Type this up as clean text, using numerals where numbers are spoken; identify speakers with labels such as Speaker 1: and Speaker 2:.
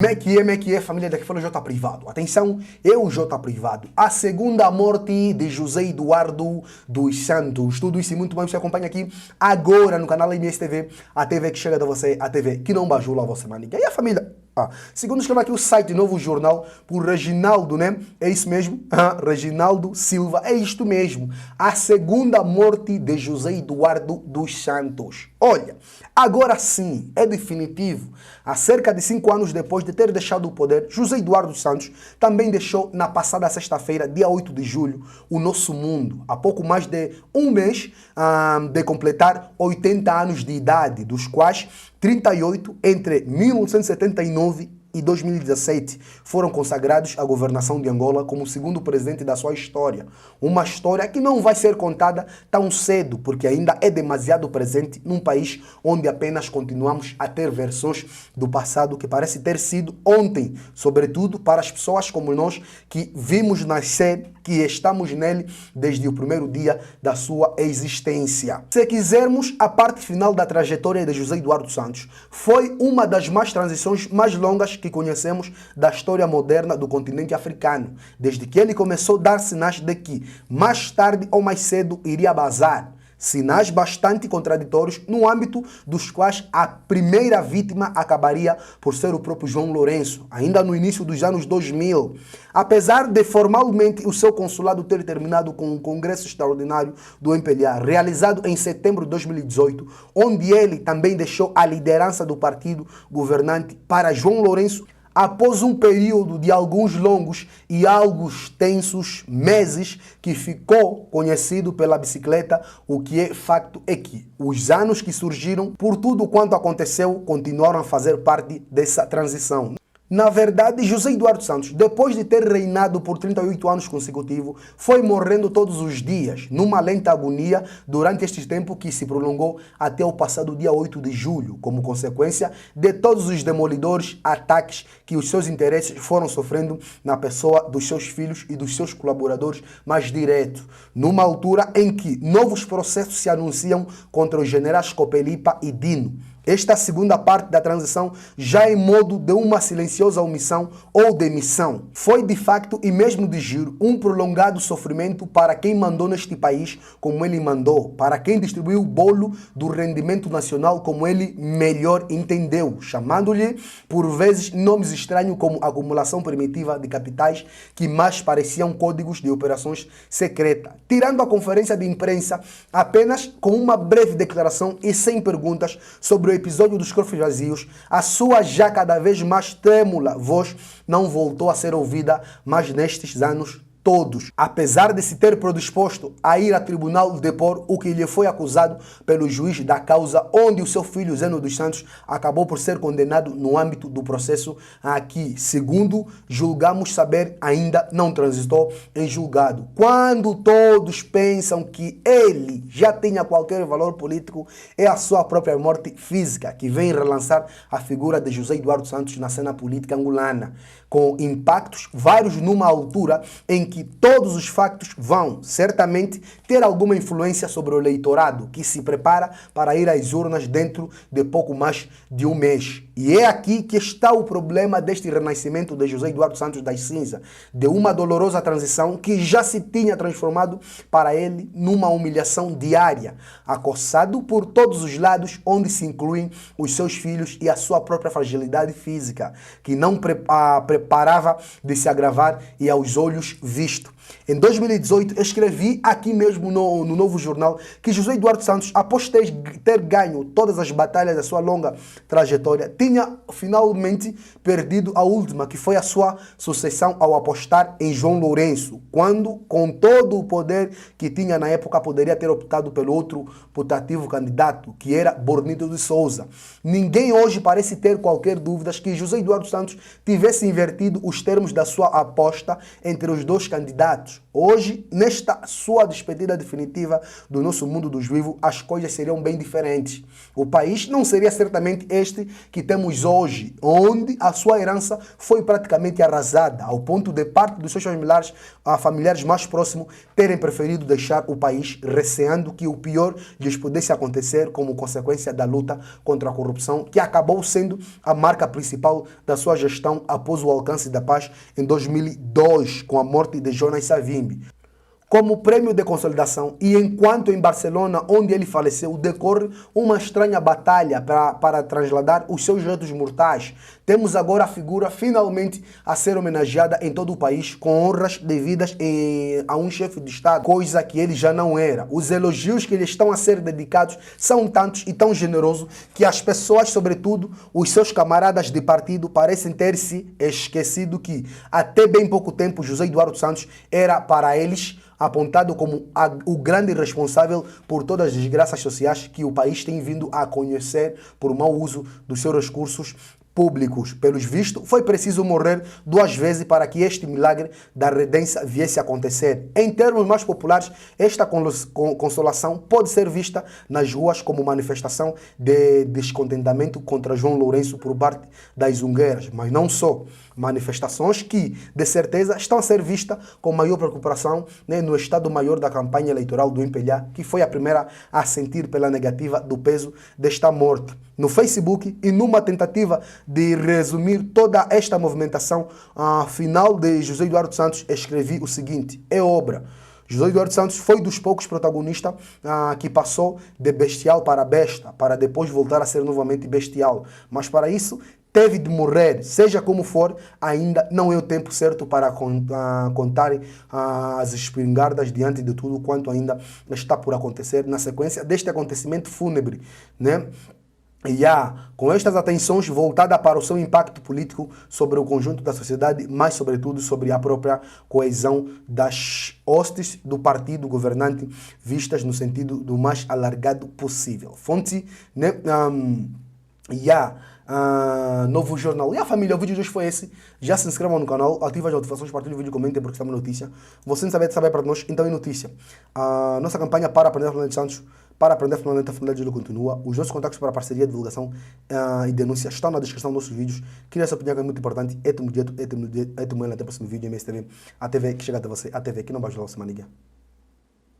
Speaker 1: Como é que é, família? Daqui fala o J Privado. Atenção, eu, o J Privado. A segunda morte de José Eduardo dos Santos. Tudo isso e muito mais você acompanha aqui agora no canal MSTV. A TV que chega de você, a TV que não bajula você, maninha. E aí, família? Segundo escreve aqui o site Novo Jornal, por Reginaldo, né? É isso mesmo? Reginaldo Silva, é isto mesmo. A segunda morte de José Eduardo dos Santos. Olha, agora sim, é definitivo. Há cerca de 5 anos depois de ter deixado o poder, José Eduardo dos Santos também deixou na passada sexta-feira, dia 8 de julho, o nosso mundo. Há pouco mais de um mês de completar 80 anos de idade, dos quais 38 entre 1979 e 2017 foram consagrados à governação de Angola como o segundo presidente da sua história. Uma história que não vai ser contada tão cedo, porque ainda é demasiado presente num país onde apenas continuamos a ter versões do passado que parece ter sido ontem, sobretudo para as pessoas como nós que vimos nascer, que estamos nele desde o primeiro dia da sua existência. Se quisermos, a parte final da trajetória de José Eduardo dos Santos foi uma das transições mais longas que conhecemos da história moderna do continente africano, desde que ele começou a dar sinais de que mais tarde ou mais cedo iria bazar. Sinais bastante contraditórios no âmbito dos quais a primeira vítima acabaria por ser o próprio João Lourenço, ainda no início dos anos 2000. Apesar de formalmente o seu consulado ter terminado com um congresso extraordinário do MPLA, realizado em setembro de 2018, onde ele também deixou a liderança do partido governante para João Lourenço, após um período de alguns longos e alguns tensos meses que ficou conhecido pela bicicleta, o que é facto é que os anos que surgiram, por tudo quanto aconteceu, continuaram a fazer parte dessa transição. Na verdade, José Eduardo Santos, depois de ter reinado por 38 anos consecutivos, foi morrendo todos os dias, numa lenta agonia, durante este tempo que se prolongou até o passado dia 8 de julho, como consequência de todos os demolidores, ataques que os seus interesses foram sofrendo na pessoa dos seus filhos e dos seus colaboradores mais diretos, numa altura em que novos processos se anunciam contra os generais Copelipa e Dino. Esta segunda parte da transição já em modo de uma silenciosa omissão ou demissão. Foi de facto e mesmo de juro um prolongado sofrimento para quem mandou neste país como ele mandou, para quem distribuiu o bolo do rendimento nacional como ele melhor entendeu, chamando-lhe por vezes nomes estranhos como acumulação primitiva de capitais que mais pareciam códigos de operações secretas. Tirando a conferência de imprensa apenas com uma breve declaração e sem perguntas sobre o episódio dos cofres vazios, a sua já cada vez mais trêmula voz não voltou a ser ouvida mais nestes anos todos, apesar de se ter predisposto a ir a tribunal depor o que lhe foi acusado pelo juiz da causa, onde o seu filho Zeno dos Santos acabou por ser condenado no âmbito do processo aqui, segundo julgamos saber, ainda não transitou em julgado. Quando todos pensam que ele já tenha qualquer valor político, é a sua própria morte física que vem relançar a figura de José Eduardo Santos na cena política angolana, com impactos vários numa altura em que todos os factos vão, certamente, ter alguma influência sobre o eleitorado que se prepara para ir às urnas dentro de pouco mais de um mês. E é aqui que está o problema deste renascimento de José Eduardo Santos das Cinzas, de uma dolorosa transição que já se tinha transformado para ele numa humilhação diária, acossado por todos os lados, onde se incluem os seus filhos e a sua própria fragilidade física, que não preparava de se agravar e aos olhos visto. Em 2018, escrevi aqui mesmo no Novo Jornal que José Eduardo Santos, após ter ganho todas as batalhas da sua longa trajetória, tinha finalmente perdido a última, que foi a sua sucessão ao apostar em João Lourenço, quando, com todo o poder que tinha na época, poderia ter optado pelo outro putativo candidato, que era Bornito de Souza. Ninguém hoje parece ter qualquer dúvida que José Eduardo Santos tivesse invertido os termos da sua aposta entre os dois candidatos, candidatos. Hoje, nesta sua despedida definitiva do nosso mundo dos vivos, as coisas seriam bem diferentes. O país não seria certamente este que temos hoje, onde a sua herança foi praticamente arrasada, ao ponto de parte dos seus familiares mais próximos terem preferido deixar o país, receando que o pior lhes pudesse acontecer como consequência da luta contra a corrupção, que acabou sendo a marca principal da sua gestão após o alcance da paz em 2002, com a morte de Jonas Savimbi. Como prêmio de consolidação, e enquanto em Barcelona, onde ele faleceu, decorre uma estranha batalha para trasladar os seus restos mortais, temos agora a figura finalmente a ser homenageada em todo o país com honras devidas a um chefe de Estado, coisa que ele já não era. Os elogios que lhe estão a ser dedicados são tantos e tão generosos que as pessoas, sobretudo os seus camaradas de partido, parecem ter se esquecido que até bem pouco tempo José Eduardo Santos era para eles apontado como o grande responsável por todas as desgraças sociais que o país tem vindo a conhecer por mau uso dos seus recursos públicos. Pelos vistos, foi preciso morrer 2 vezes para que este milagre da redenção viesse a acontecer. Em termos mais populares, esta consolação pode ser vista nas ruas como manifestação de descontentamento contra João Lourenço por parte das Zungueiras, mas não só. Manifestações que, de certeza, estão a ser vistas com maior preocupação, né, no Estado-Maior da campanha eleitoral do MPLA, que foi a primeira a sentir pela negativa do peso desta morte. No Facebook, e numa tentativa de resumir toda esta movimentação, final de José Eduardo Santos, escrevi o seguinte: é obra. José Eduardo Santos foi dos poucos protagonistas que passou de bestial para besta, para depois voltar a ser novamente bestial. Mas para isso, teve de morrer, seja como for, ainda não é o tempo certo para contar as espingardas diante de tudo quanto ainda está por acontecer na sequência deste acontecimento fúnebre, né? E com estas atenções voltadas para o seu impacto político sobre o conjunto da sociedade, mas sobretudo sobre a própria coesão das hostes do partido governante, vistas no sentido do mais alargado possível. Fonte, né? Novo Jornal. E a família, o vídeo de hoje foi esse. Já se inscrevam no canal, ativem as notificações, partilhem o vídeo, comentem porque estamos notícia. Você não sabe para nós, então é notícia. A nossa campanha para aprender a Fernando de Santos, para aprender finalmente a família de Júlio continua. Os nossos contatos para parceria, divulgação e denúncia estão na descrição dos nossos vídeos. Queria essa opinião que é muito importante. É tudo, até o próximo vídeo, MSTV. A TV que chega até você, a TV que não vai ajudar você, maniga.